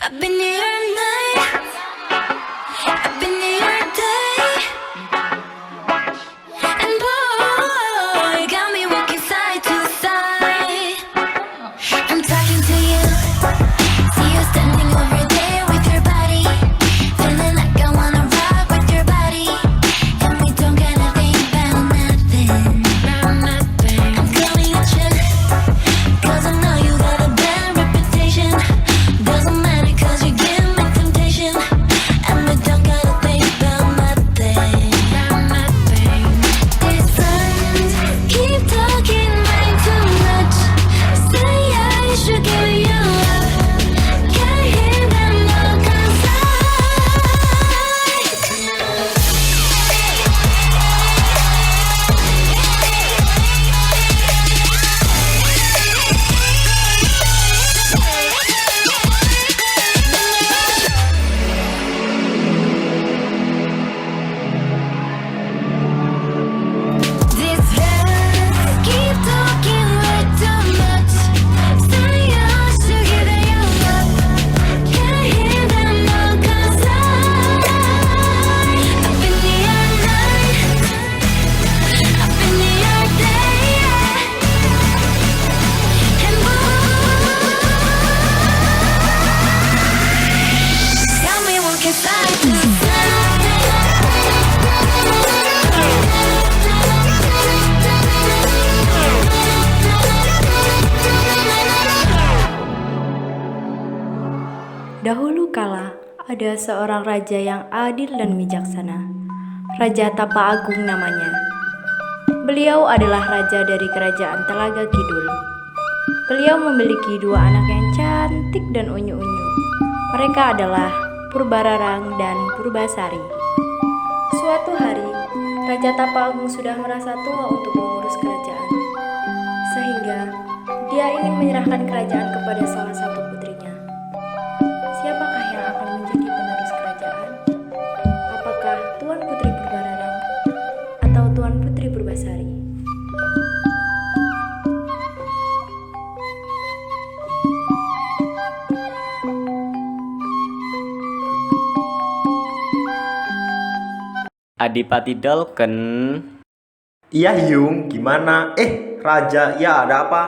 I've been here night, I've been here day, and boy, got me walking side to side. I'm talking to you, see you standing over there with your body, feeling like I wanna rock with your body, and we don't gotta think about nothing. I'm coming at you, 'cause I know you got a bad reputation. Doesn't matter 'cause you give me temptation, and we don't gotta think about nothing. These friends keep talking way too much, say I should give you up, can't hear them all 'cause these friends keep talking way too much, say I should give you up, can't hear them all 'cause I've been here night, I've been here day, and got me walking side to Dahulu kala, ada seorang raja yang adil dan bijaksana. Raja Tapa Agung namanya. Beliau adalah raja dari kerajaan Telaga Kidul. Beliau memiliki dua anak yang cantik dan unyu-unyu. Mereka adalah Purbararang dan Purbasari. Suatu hari, Raja Tapal sudah merasa tua untuk mengurus kerajaan, sehingga dia ingin menyerahkan kerajaan kepada salah satu putrinya. Siapakah yang akan menjadi penerus kerajaan? Apakah Tuan Putri Purbararang atau Tuan Putri Purbasari? Adipati Dolken. Iya Hyung, gimana? Raja, ya ada apa?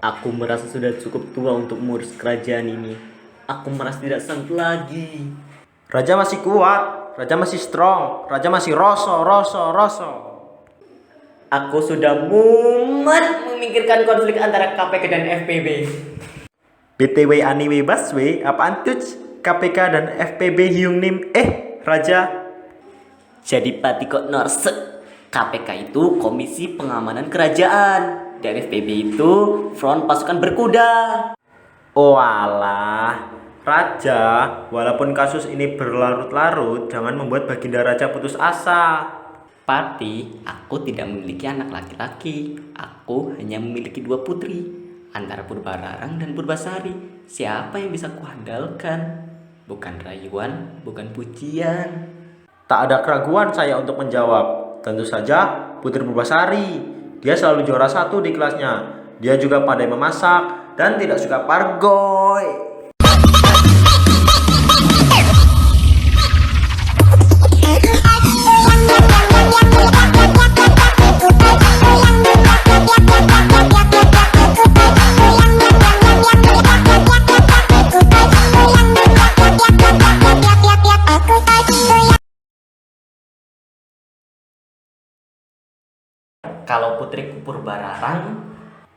Aku merasa sudah cukup tua untuk mengurus kerajaan ini. Aku merasa tidak sanggup lagi. Raja masih kuat, Raja masih strong, Raja masih roso. Aku sudah mumet memikirkan konflik antara KPK dan FPB. BTW anime baswe, apaan tuh? KPK dan FPB Hyung Nim, Raja. Jadi Pati kok norse. KPK itu Komisi Pengamanan Kerajaan, dan FPB itu Front Pasukan Berkuda. Oh alah, Raja, walaupun kasus ini berlarut-larut, jangan membuat Baginda Raja putus asa. Pati, aku tidak memiliki anak laki-laki. Aku hanya memiliki dua putri, antara Purbararang dan Purbasari. Siapa yang bisa kuandalkan? Bukan rayuan, bukan pujian. Tak ada keraguan saya untuk menjawab. Tentu saja Putri Purbasari. Dia selalu juara 1 di kelasnya. Dia juga pandai memasak dan tidak suka pargoy. Kalau putriku Purbararang,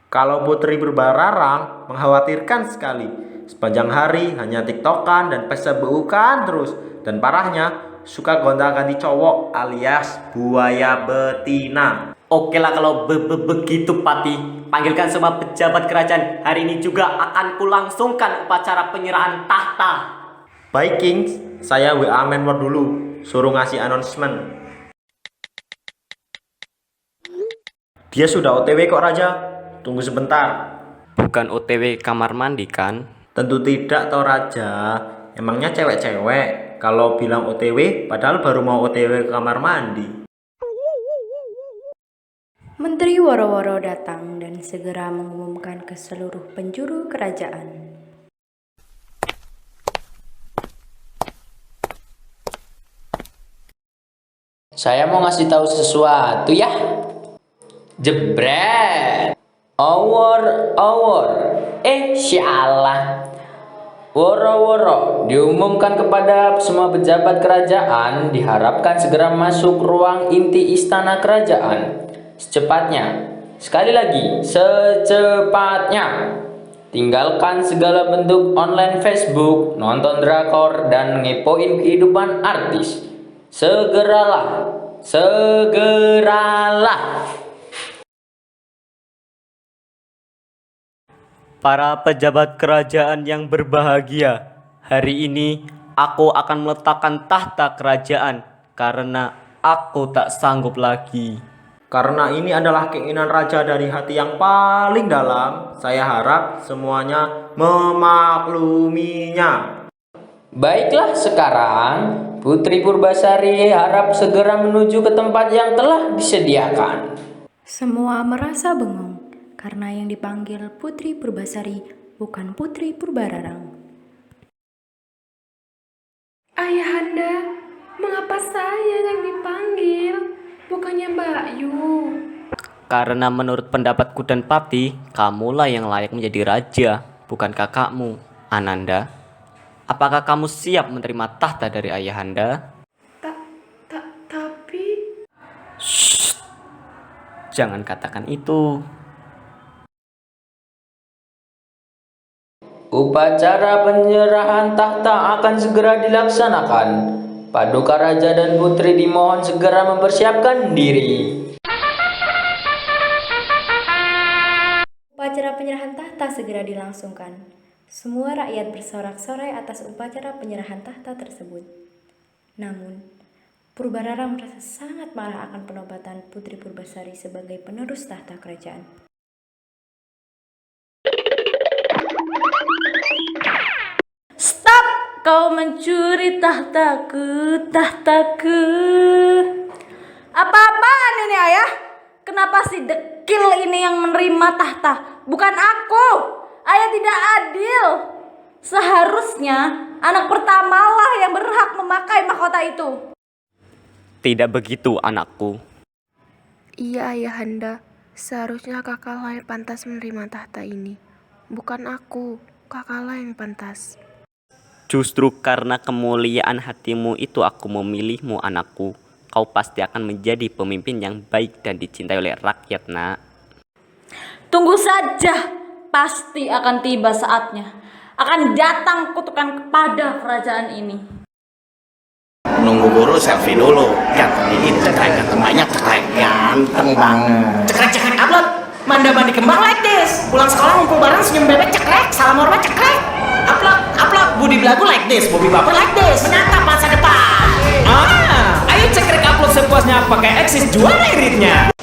Kalau Putri Purbararang mengkhawatirkan sekali. Sepanjang hari hanya tiktokan dan facebookan terus. Dan parahnya suka gonta-ganti cowok alias buaya betina. oke lah kalau begitu Pati. Panggilkan semua pejabat kerajaan. Hari ini juga akan kulangsungkan upacara penyerahan tahta. Baik Kings, saya WA Menwar dulu. Suruh ngasih announcement. Dia sudah OTW kok Raja. Tunggu sebentar. Bukan OTW kamar mandi kan? Tentu tidak toh Raja. Emangnya cewek-cewek kalau bilang OTW padahal baru mau OTW ke kamar mandi. Menteri Woro-Woro datang dan segera mengumumkan ke seluruh penjuru kerajaan. Saya mau ngasih tahu sesuatu ya. Jebret. Awor. Syalah. Woro-woro diumumkan kepada semua pejabat kerajaan diharapkan segera masuk ruang inti istana kerajaan. Secepatnya. Sekali lagi, secepatnya. Tinggalkan segala bentuk online Facebook, nonton drakor, dan ngepoin kehidupan artis. Segeralah. Para pejabat kerajaan yang berbahagia, hari ini aku akan meletakkan tahta kerajaan karena aku tak sanggup lagi. Karena ini adalah keinginan Raja dari hati yang paling dalam, saya harap semuanya memakluminya. Baiklah sekarang, Putri Purbasari harap segera menuju ke tempat yang telah disediakan. Semua merasa bengong karena yang dipanggil Putri Purbasari bukan Putri Purbararang. Ayahanda, mengapa saya yang dipanggil, bukannya Mbak Yu? Karena menurut pendapatku dan Pati, kamulah yang layak menjadi raja, bukan kakakmu, Ananda. Apakah kamu siap menerima tahta dari ayahanda? Tapi... Shh, jangan katakan itu. Upacara penyerahan tahta akan segera dilaksanakan. Paduka Raja dan Putri dimohon segera mempersiapkan diri. Upacara penyerahan tahta segera dilangsungkan. Semua rakyat bersorak-sorai atas upacara penyerahan tahta tersebut. Namun, Purbararang merasa sangat marah akan penobatan Putri Purbasari sebagai penerus tahta kerajaan. Stop! Kau mencuri tahtaku, tahtaku. Apa-apaan ini, Ayah? Kenapa si dekil ini yang menerima tahta? Bukan aku. Ayah tidak adil. Seharusnya anak pertamalah yang berhak memakai mahkota itu. Tidak begitu, anakku. Iya, Ayahanda. Seharusnya kakaklah yang pantas menerima tahta ini. Bukan aku. Kakaklah yang pantas. Justru karena kemuliaan hatimu itu aku memilihmu, anakku. Kau pasti akan menjadi pemimpin yang baik dan dicintai oleh rakyat, nak. Tunggu saja. Pasti akan tiba saatnya. Akan datang kutukan kepada kerajaan ini. Nunggu guru selfie dulu. Ganteng cekrek, ganteng banyak cekrek, ganteng banget. Cekrek upload. Mandi kembang like this. Pulang sekolah ngumpul bareng senyum bebek cekrek, salam hormat cekrek. Upload. Budi belagu like this, Bobby baper like this. Menatap masa depan. Ayo cekrek upload sepuasnya pakai eksis juara iritnya.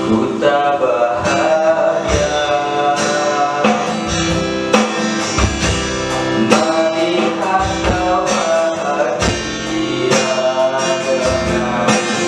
Ku tak bahagia melihat kau bahagia dengannya. Aku terluka tak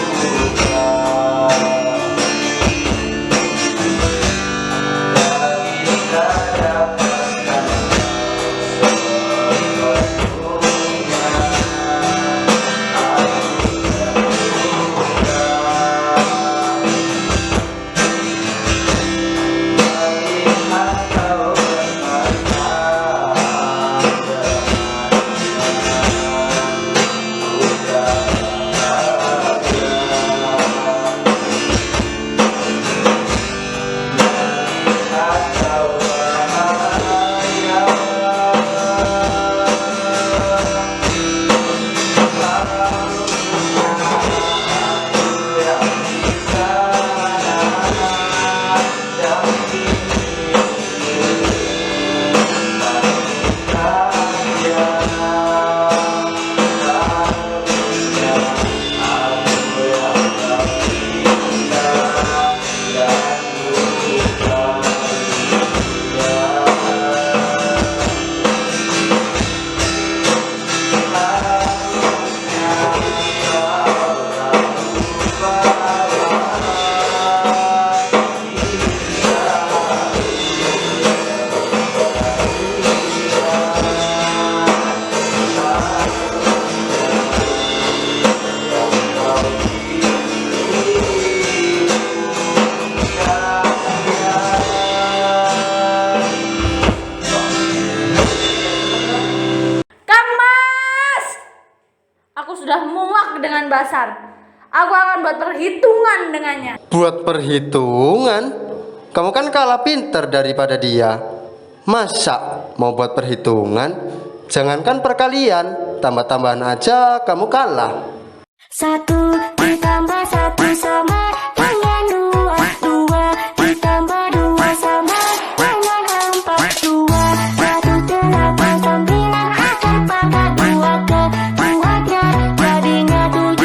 bisa dapatkan sudah muak dengan Basar. Aku akan buat perhitungan dengannya. Buat perhitungan? Kamu kan kalah pinter daripada dia. Masa mau buat perhitungan? Jangankan perkalian, tambah-tambahan aja kamu kalah. 1 ditambah 1 sama dengan 2. 2 ditambah 2 sama dengan 4. 2 1 8 9 akan pangkat 2 ke 2-nya jadinya 17.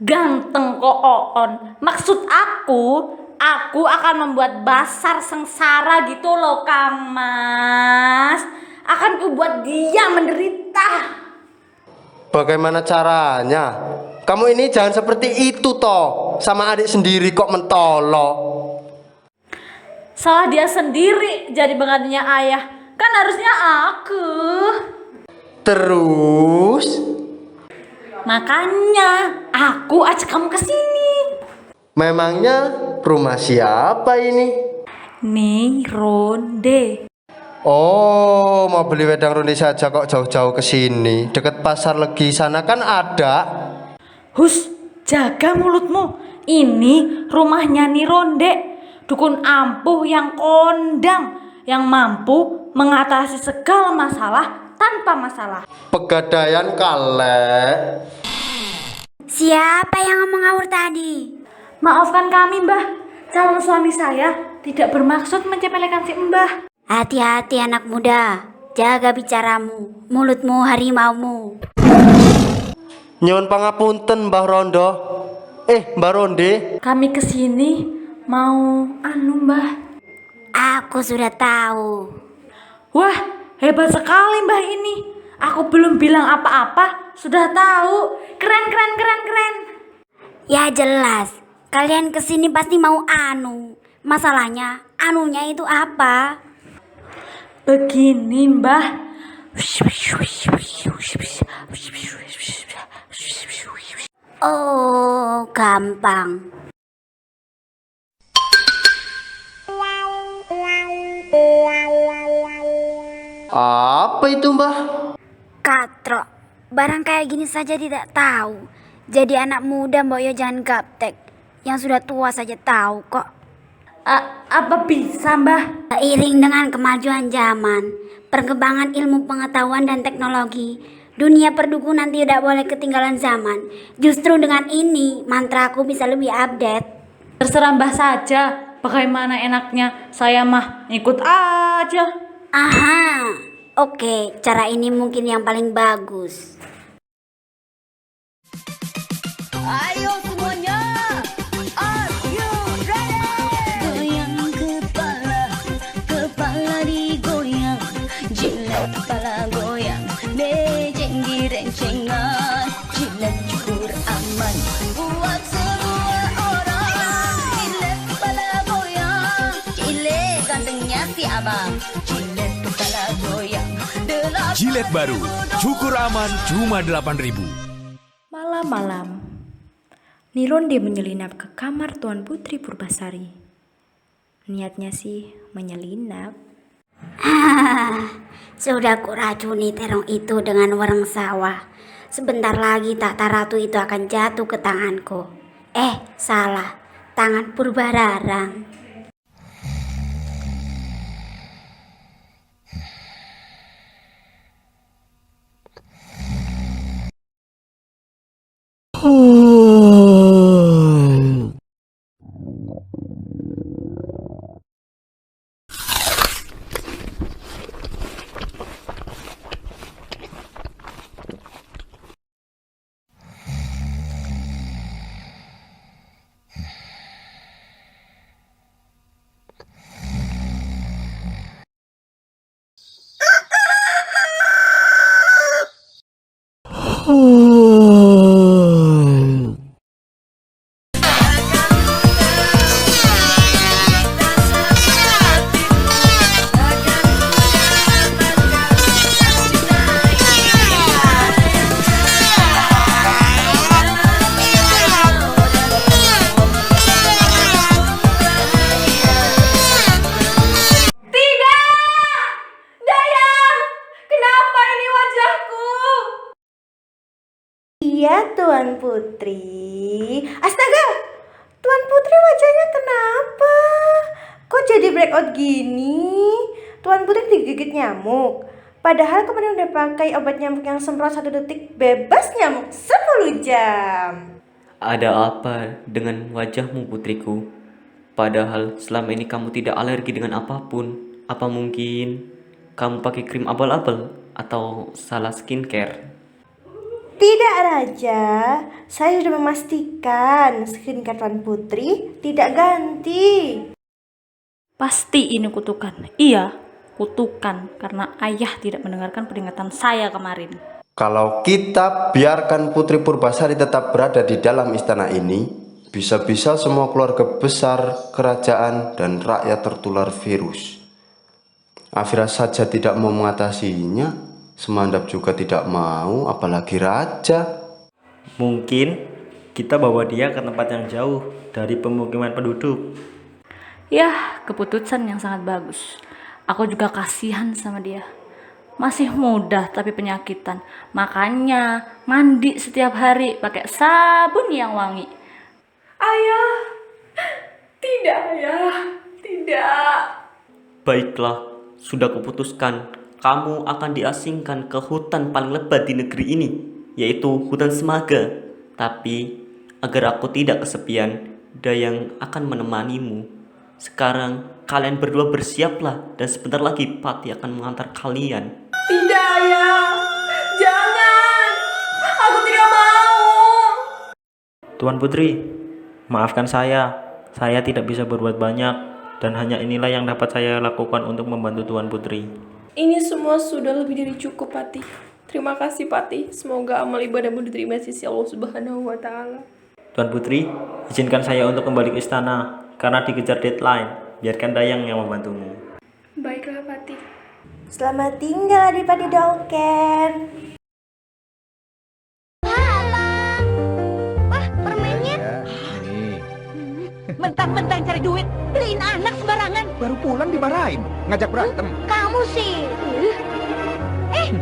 Ganteng kok Oon. Maksud aku akan membuat Basar sengsara gitu loh Kang Mas. Akan kubuat dia menderita. Bagaimana caranya? Kamu ini jangan seperti itu toh. Sama adik sendiri kok mentolo. Salah dia sendiri jadi penggantinya ayah. Kan harusnya aku. Terus? Makanya aku ajak kamu ke sini. Memangnya rumah siapa ini? Nih Ronde. Oh, mau beli wedang ronde saja kok jauh-jauh ke sini. Dekat pasar Legi sana kan ada. Hus, jaga mulutmu. Ini rumahnya nih Ronde, dukun ampuh yang kondang, yang mampu mengatasi segala masalah tanpa masalah. Pegadaian kalek. Si Siapa yang ngomong ngawur tadi? Maafkan kami, Mbah. Calon suami saya tidak bermaksud menyepelekan si Mbah. Hati-hati anak muda. Jaga bicaramu, mulutmu harimaumu. Nyuwun pangapunten Mbah Rondo. Mbah Ronde. Kami kesini mau Mbah. Aku sudah tahu. Wah, hebat sekali Mbah ini. Aku belum bilang apa-apa, sudah tahu. Keren. Ya jelas, kalian kesini pasti mau Masalahnya, anunya itu apa? Begini Mbah. Oh, gampang. Apa itu Mbah? Katrok, barang kayak gini saja tidak tahu. Jadi anak muda Mbok Yo jangan gaptek. Yang sudah tua saja tahu kok. Apa bisa Mbah? Seiring dengan kemajuan zaman, perkembangan ilmu pengetahuan dan teknologi, dunia perdukunan tidak boleh ketinggalan zaman. Justru dengan ini, mantraku bisa lebih update. Terserah Mbah saja. Bagaimana enaknya, saya mah ikut aja. Aha, oke, cara ini mungkin yang paling bagus. Ayo semuanya, are you ready? Goyang kepala digoyang, jilat kepala goyang, rencengan, jilat cukur aman, buat semua orang. Jilat kepala goyang, jilat gantengnya si abang, jilat kepala goyang. Jilet baru, cukur aman cuma 8.000. Malam-malam, Nironde menyelinap ke kamar Tuan Putri Purbasari. Niatnya sih menyelinap. Sudah kuracuni terong itu dengan wereng sawah. Sebentar lagi tahta ratu itu akan jatuh ke tanganku. Salah, tangan Purbararang. Iya Tuan Putri. Astaga, Tuan Putri wajahnya kenapa? Kok jadi breakout gini? Tuan Putri digigit nyamuk. Padahal kemarin udah pakai obat nyamuk yang semprot 1 detik bebas nyamuk 10 jam. Ada apa dengan wajahmu putriku? Padahal selama ini kamu tidak alergi dengan apapun. Apa mungkin kamu pakai krim abal-abal atau salah skincare? Tidak Raja, saya sudah memastikan skincare Tuan Putri tidak ganti. Pasti ini kutukan. Iya, kutukan karena ayah tidak mendengarkan peringatan saya kemarin. Kalau kita biarkan Putri Purbasari tetap berada di dalam istana ini, bisa-bisa semua keluarga besar, kerajaan, dan rakyat tertular virus. Afira saja tidak mau mengatasinya, Semandap juga tidak mau, apalagi raja. Mungkin kita bawa dia ke tempat yang jauh dari pemukiman penduduk. Yah, keputusan yang sangat bagus. Aku juga kasihan sama dia. Masih muda tapi penyakitan. Makanya mandi setiap hari pakai sabun yang wangi. Ayah, tidak ayah, tidak. Baiklah, sudah kuputuskan. Kamu akan diasingkan ke hutan paling lebat di negeri ini, yaitu hutan Semaga. Tapi agar aku tidak kesepian, Dayang akan menemanimu. Sekarang kalian berdua bersiaplah dan sebentar lagi Pati akan mengantar kalian. Tidak, Ayah. Jangan. Aku tidak mau. Tuan Putri, maafkan saya. Saya tidak bisa berbuat banyak dan hanya inilah yang dapat saya lakukan untuk membantu Tuan Putri. Ini semua sudah lebih dari cukup, Pati. Terima kasih, Pati. Semoga amal ibadahmu diterima di sisi Allah Subhanahu wa Ta'ala. Tuan Putri, izinkan saya untuk kembali ke istana karena dikejar deadline. Biarkan Dayang yang membantumu. Baiklah, Pati. Selamat tinggal Adipati Dolken. Wah, permennya. Mentang-mentang cari duit, beliin anak sembarangan. Baru pulang dimarahin, ngajak berantem. Kamu sih.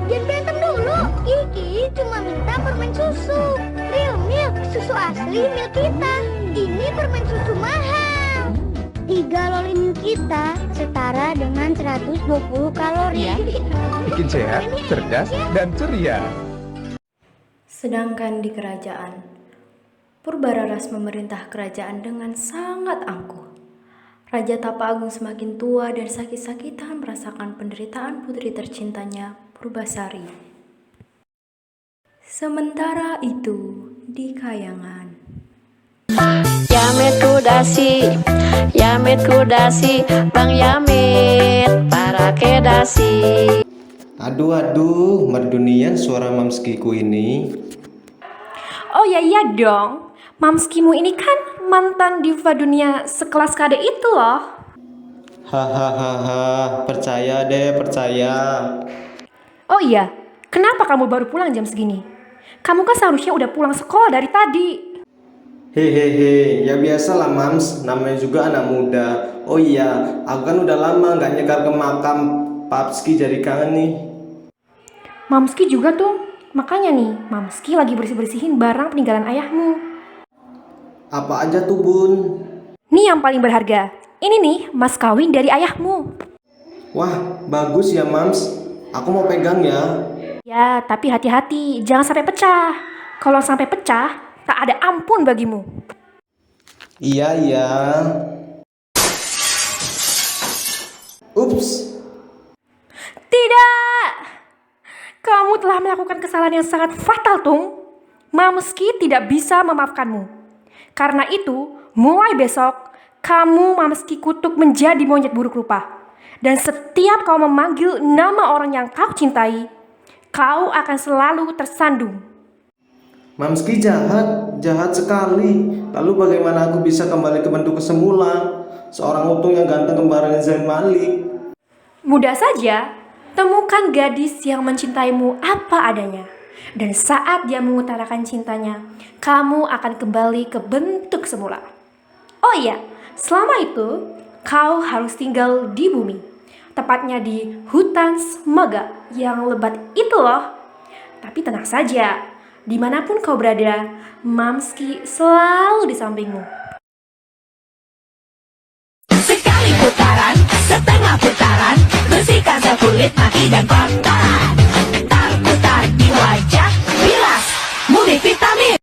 Jangan berantem dulu. Kiki cuma minta permen susu. Real milk, susu asli milk kita. Ini permen susu mahal. 3 loli milk kita setara dengan 120 kalori. Bikin sehat, cerdas, dan ceria. Sedangkan di kerajaan, Purbararas memerintah kerajaan dengan sangat angkuh. Raja Tapa Agung semakin tua dan sakit-sakitan merasakan penderitaan putri tercintanya, Purbasari. Sementara itu, di Kayangan. Yamit kudasi, Bang Yamit, para kedasi. Aduh, merdunian suara mamskiku ini. Oh ya iya dong. Mamskimu ini kan mantan diva dunia sekelas Kade itu loh. Hahaha, percaya deh, percaya. Oh iya, kenapa kamu baru pulang jam segini? Kamu kan seharusnya udah pulang sekolah dari tadi. Hehehe, ya biasalah Mams, namanya juga anak muda. Oh iya, aku kan udah lama gak nyekar ke makam Papski, jadi kangen nih. Mamski juga tuh, makanya nih, Mamski lagi bersih-bersihin barang peninggalan ayahmu. Apa aja tuh Bun? Nih yang paling berharga, ini nih mas kawin dari ayahmu. Wah, bagus ya Mams, aku mau pegang ya. Ya, tapi hati-hati, jangan sampai pecah. Kalau sampai pecah, tak ada ampun bagimu. Iya. Ups. Tidak! Kamu telah melakukan kesalahan yang sangat fatal, Tung. Mamski tidak bisa memaafkanmu. Karena itu, mulai besok, kamu Mamski kutuk menjadi monyet buruk rupa. Dan setiap kau memanggil nama orang yang kau cintai, kau akan selalu tersandung. Mamski jahat sekali. Lalu bagaimana aku bisa kembali ke bentuk semula? Seorang utung yang ganteng kembarannya Zain Malik. Mudah saja, temukan gadis yang mencintaimu apa adanya. Dan saat dia mengutarakan cintanya, kamu akan kembali ke bentuk semula. Oh iya, selama itu, kau harus tinggal di bumi. Tepatnya di hutan Smega yang lebat itu loh. Tapi tenang saja, dimanapun kau berada, Mamski selalu di sampingmu. Sekali putaran, setengah putaran, bersihkan sekulit maki dan kotoran. Putar di wajah, bilas, multivitamin.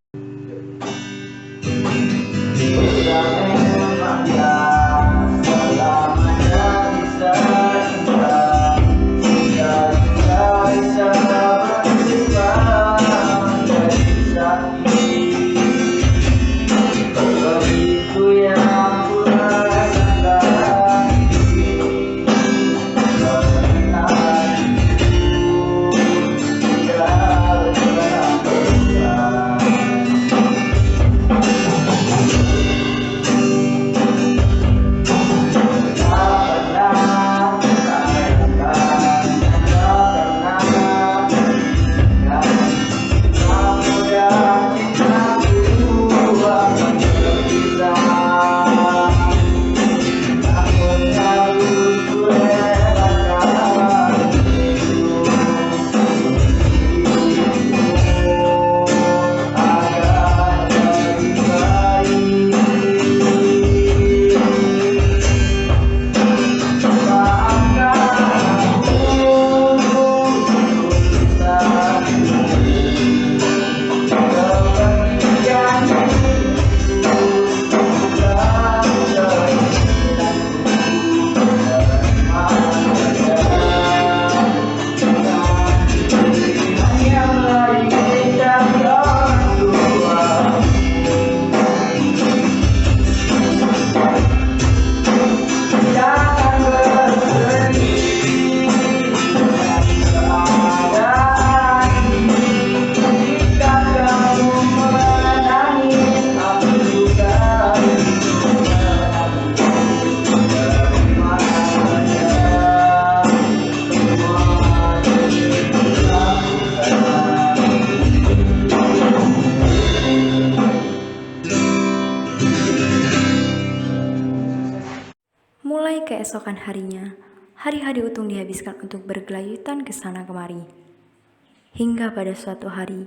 keesokan harinya, hari-hari Utung dihabiskan untuk bergelayutan ke sana kemari. Hingga pada suatu hari,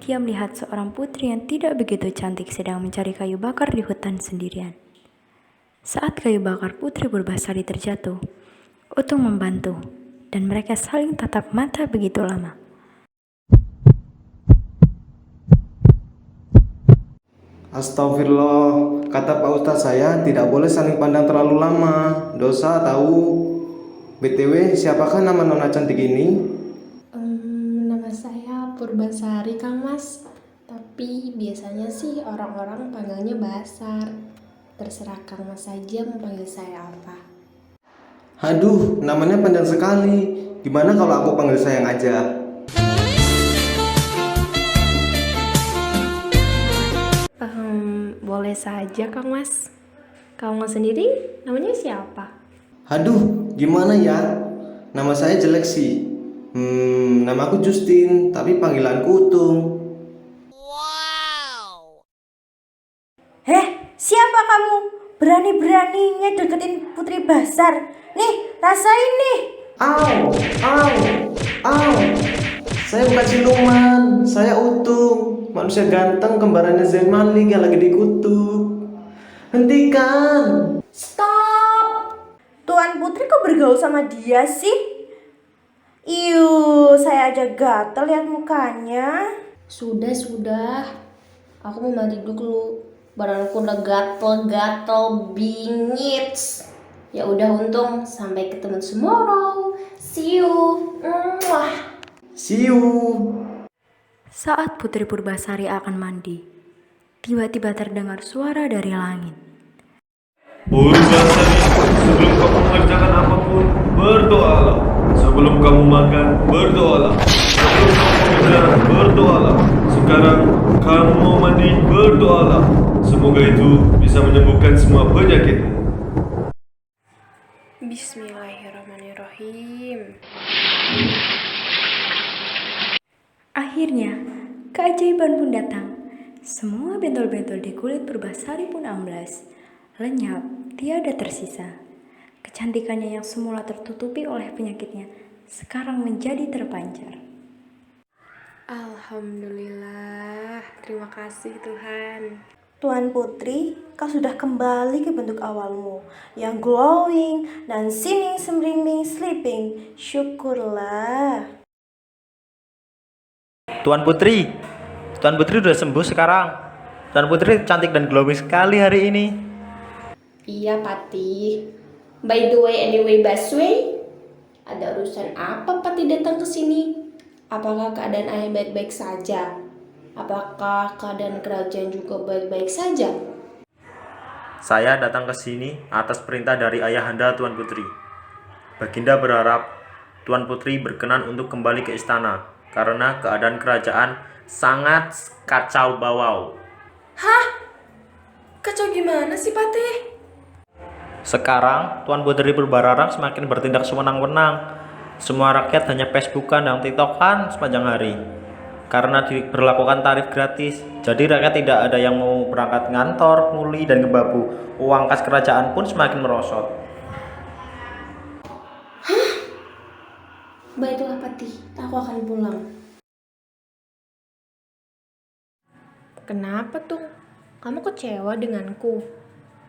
dia melihat seorang putri yang tidak begitu cantik sedang mencari kayu bakar di hutan sendirian. Saat kayu bakar Putri Purbasari terjatuh, Utung membantu, dan mereka saling tatap mata begitu lama. Astagfirullah, kata Pak Ustadz saya tidak boleh saling pandang terlalu lama. Dosa tahu. BTW, siapakah nama nona cantik ini? Nama saya Purbasari, Kang Mas. Tapi biasanya sih orang-orang panggilnya Basar. Terserah Kang Mas saja mau panggil saya apa. Aduh, namanya panjang sekali. Gimana kalau aku panggil sayang aja? Boleh saja Kang Mas. Kang Mas sendiri namanya siapa? Aduh, gimana ya? Nama saya jelek sih. Nama aku Justin, tapi panggilanku Utung. Siapa kamu? Berani-beraninya deketin Putri Basar. Nih, rasain nih. Au. Saya bukan siluman, saya Utung. Manusia ganteng kembarannya Zain Malik yang lagi dikutuk. Hentikan. Stop. Tuan Putri kok bergaul sama dia sih? Saya aja gatel lihat mukanya. Sudah. Aku mau mandi dulu. Badanku udah gatel bingit. Ya udah Untung, sampai ketemu tomorrow. See you. See you. Saat Putri Purbasari akan mandi, tiba-tiba terdengar suara dari langit. Purbasari, sebelum kamu mengerjakan apapun, berdoalah. Sebelum kamu makan, berdoalah. Sebelum kamu kerja, berdoalah. Sekarang kamu mau mandi, berdoalah. Semoga itu bisa menyembuhkan semua penyakit. Bismillahirrahmanirrahim. Akhirnya, keajaiban pun datang. Semua bentol-bentol di kulit Purbasari pun amblas, lenyap, tiada tersisa. Kecantikannya yang semula tertutupi oleh penyakitnya, sekarang menjadi terpancar. Alhamdulillah, terima kasih Tuhan. Tuan Putri, kau sudah kembali ke bentuk awalmu, yang glowing dan singing, sembrimbing, sleeping. Syukurlah. Tuan Putri udah sembuh sekarang. Tuan Putri cantik dan glowing sekali hari ini. Iya Pati. By the way, anyway, Baswe, ada urusan apa Pati datang ke sini? Apakah keadaan ayah baik-baik saja? Apakah keadaan kerajaan juga baik-baik saja? Saya datang ke sini atas perintah dari ayahanda Tuan Putri. Baginda berharap Tuan Putri berkenan untuk kembali ke istana karena keadaan kerajaan sangat kacau balau. Hah? Kacau gimana sih Pati? Sekarang Tuan Putri Purbararang semakin bertindak sewenang-wenang. Semua rakyat hanya Facebookan dan TikTokan sepanjang hari karena diberlakukan tarif gratis. Jadi rakyat tidak ada yang mau berangkat ngantor, nguli, dan ngebabu. Uang kas kerajaan pun semakin merosot. Baiklah Pati, aku akan pulang. Kenapa tuh? Kamu kecewa denganku?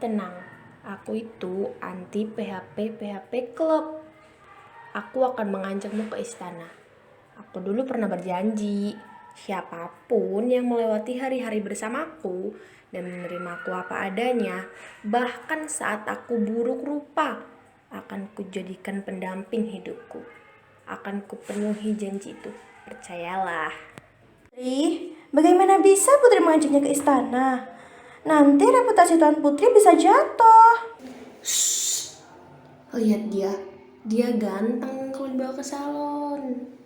Tenang, aku itu anti PHP Club. Aku akan mengajakmu ke istana. Aku dulu pernah berjanji, siapapun yang melewati hari-hari bersamaku dan menerimaku apa adanya, bahkan saat aku buruk rupa, akan kujadikan pendamping hidupku. Akan kupenuhi janji itu, percayalah. Putri, bagaimana bisa Putri mengajaknya ke istana? Nanti reputasi Tuan Putri bisa jatuh. Shh, lihat dia ganteng kalau dibawa ke salon.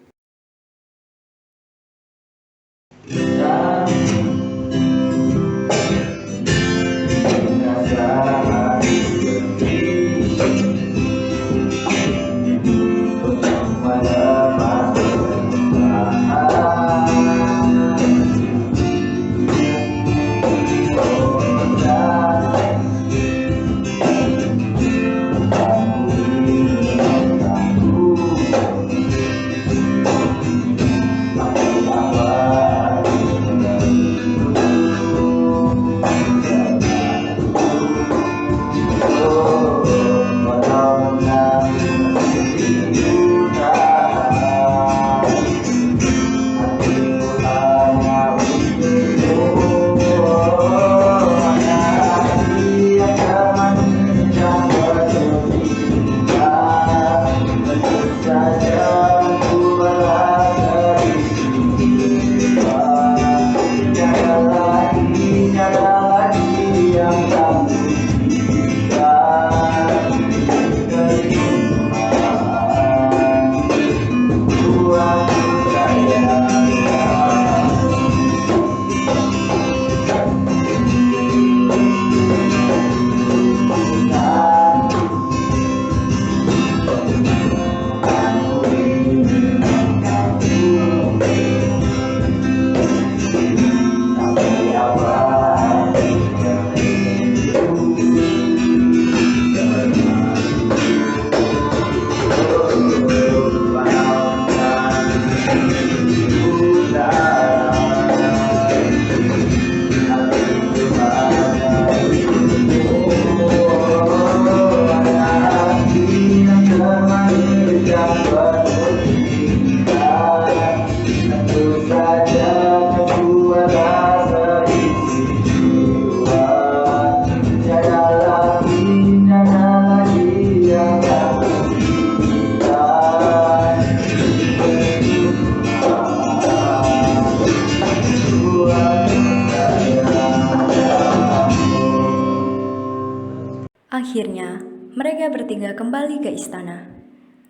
Akhirnya, mereka bertiga kembali ke istana.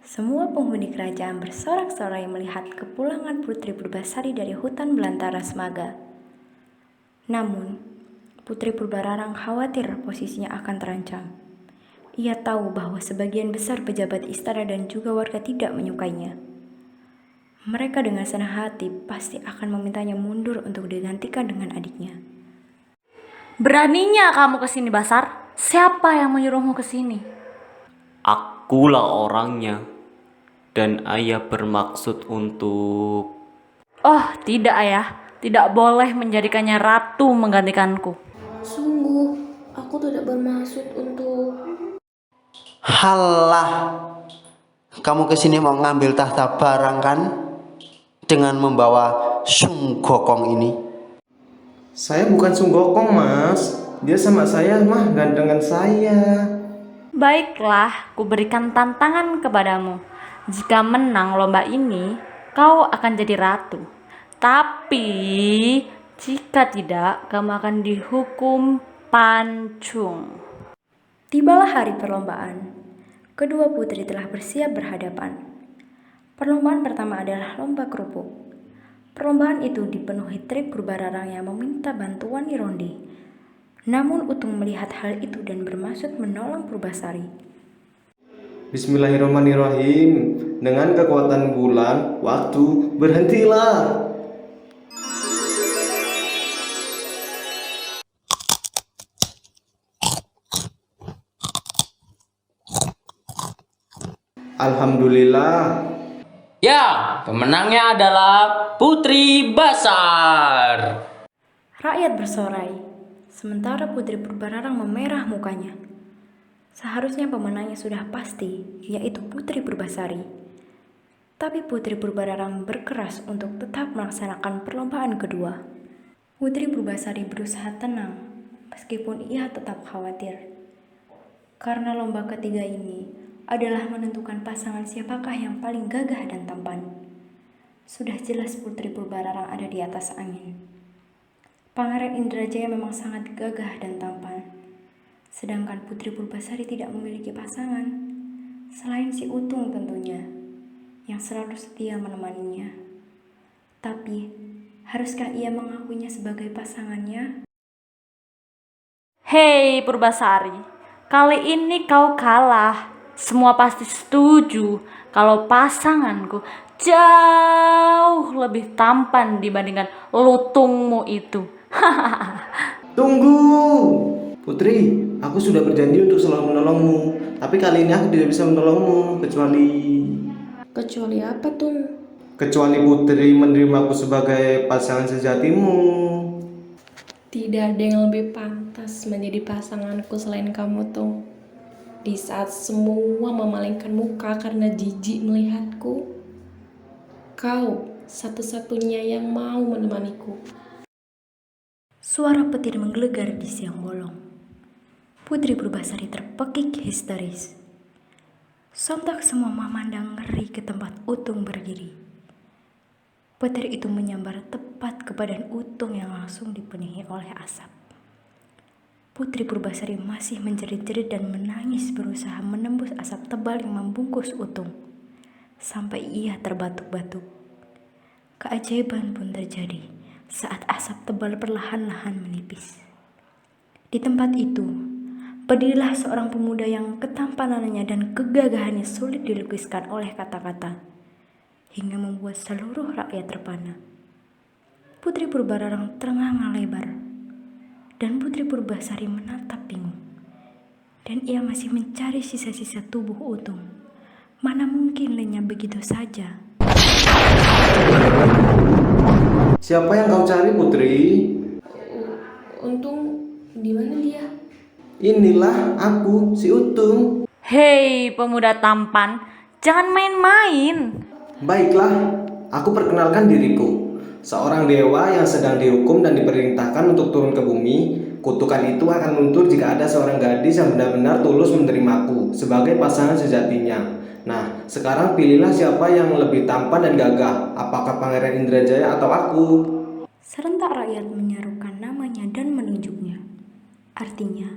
Semua penghuni kerajaan bersorak-sorai melihat kepulangan Putri Purbasari dari hutan belantara Semaga. Namun, Putri Purbararang khawatir posisinya akan terancam. Ia tahu bahwa sebagian besar pejabat istana dan juga warga tidak menyukainya. Mereka dengan senang hati pasti akan memintanya mundur untuk digantikan dengan adiknya. Beraninya kamu kesini, Basar? Siapa yang menyuruhmu kesini? Akulah orangnya. Dan ayah bermaksud untuk... Oh, tidak ayah. Tidak boleh menjadikannya ratu menggantikanku. Sungguh, aku tidak bermaksud untuk... Halah, kamu kesini mau ngambil tahta barang kan? Dengan membawa Sung Gokong ini. Saya bukan Sung Gokong, Mas. Dia sama saya mah gantengan saya. Baiklah, ku berikan tantangan kepadamu. Jika menang lomba ini, kau akan jadi ratu. Tapi, jika tidak, kamu akan dihukum pancung. Tibalah hari perlombaan. Kedua putri telah bersiap berhadapan. Perlombaan pertama adalah lomba kerupuk. Perlombaan itu dipenuhi trik Purbararang yang meminta bantuan Irondi. Namun Utung melihat hal itu dan bermaksud menolong Purbasari. Bismillahirrahmanirrahim. Dengan kekuatan bulan, waktu, berhentilah. Alhamdulillah. Ya, pemenangnya adalah Putri Basar. Rakyat bersorai, sementara Putri Purbararang memerah mukanya. Seharusnya pemenangnya sudah pasti, yaitu Putri Purbasari. Tapi Putri Purbararang berkeras untuk tetap melaksanakan perlombaan kedua. Putri Purbasari berusaha tenang, meskipun ia tetap khawatir. Karena lomba ketiga ini adalah menentukan pasangan siapakah yang paling gagah dan tampan. Sudah jelas Putri Purbararang ada di atas angin. Pangeran Indrajaya memang sangat gagah dan tampan. Sedangkan Putri Purbasari tidak memiliki pasangan, selain si Utung tentunya, yang selalu setia menemaninya. Tapi, haruskah ia mengakuinya sebagai pasangannya? Hei Purbasari, kali ini kau kalah. Semua pasti setuju kalau pasanganku jauh lebih tampan dibandingkan lutungmu itu. Tunggu, Putri. Aku sudah berjanji untuk selalu menolongmu. Tapi kali ini aku tidak bisa menolongmu Kecuali apa tuh? kecuali Putri menerimaku sebagai pasangan sejatimu. Tidak ada yang lebih pantas menjadi pasanganku selain kamu tuh. Di saat semua memalingkan muka karena jijik melihatku, kau satu-satunya yang mau menemaniku. Suara petir menggelegar di siang bolong. Putri Purbasari terpekik histeris. Sontak semua memandang ngeri ke tempat Utung berdiri. Petir itu menyambar tepat ke badan Utung yang langsung dipenuhi oleh asap. Putri Purbasari masih menjerit-jerit dan menangis berusaha menembus asap tebal yang membungkus Utung. Sampai ia terbatuk-batuk. Keajaiban pun terjadi saat asap tebal perlahan-lahan menipis. Di tempat itu, berdirilah seorang pemuda yang ketampanannya dan kegagahannya sulit dilukiskan oleh kata-kata, hingga membuat seluruh rakyat terpana. Putri Purbararang ternganga lebar, dan Putri Purbasari menatap bingung. Dan ia masih mencari sisa-sisa tubuh Utung. Mana mungkin lenyap begitu saja. Siapa yang kau cari, Putri? Untung di mana dia? Inilah aku, si Utung. Hei pemuda tampan, jangan main-main. Baiklah, aku perkenalkan diriku. Seorang dewa yang sedang dihukum dan diperintahkan untuk turun ke bumi. Kutukan itu akan luntur jika ada seorang gadis yang benar-benar tulus menerimaku sebagai pasangan sejatinya. Nah, sekarang pilihlah siapa yang lebih tampan dan gagah. Apakah Pangeran Indrajaya atau aku? Serentak rakyat menyerukan namanya dan menunjuknya. Artinya,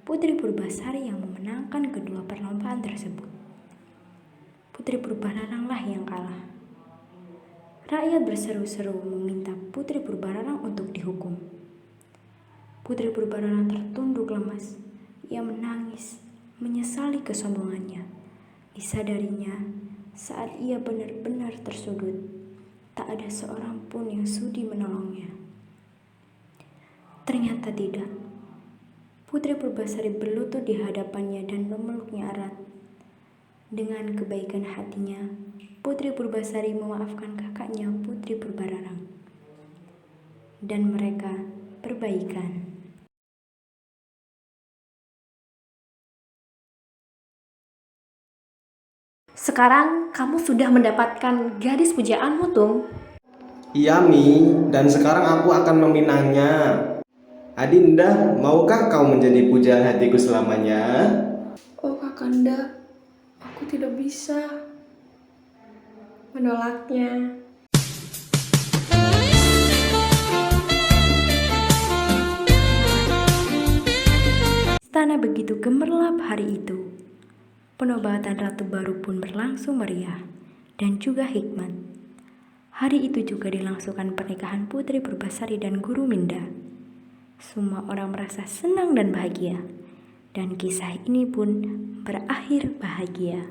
Putri Purbasari yang memenangkan kedua perlombaan tersebut. Putri Purbararanglah yang kalah. Rakyat berseru-seru meminta Putri Purbararang untuk dihukum. Putri Purbararang tertunduk lemas. Ia menangis, menyesali kesombongannya. Disadarinya saat ia benar-benar tersudut, tak ada seorang pun yang sudi menolongnya. Ternyata tidak. Putri Purbasari berlutut di hadapannya dan memeluknya erat. Dengan kebaikan hatinya, Putri Purbasari memaafkan kakaknya Putri Purbararang. Dan mereka berbaikan. Sekarang kamu sudah mendapatkan gadis pujaanmu, Tung. Iya, Mi, dan sekarang aku akan meminangnya. Adinda, maukah kau menjadi pujaan hatiku selamanya? Oh Kakanda, aku tidak bisa menolaknya. Istana begitu gemerlap hari itu. Penobatan ratu baru pun berlangsung meriah dan juga hikmat. Hari itu juga dilangsungkan pernikahan Putri Purbasari dan Guru Minda. Semua orang merasa senang dan bahagia, dan kisah ini pun berakhir bahagia.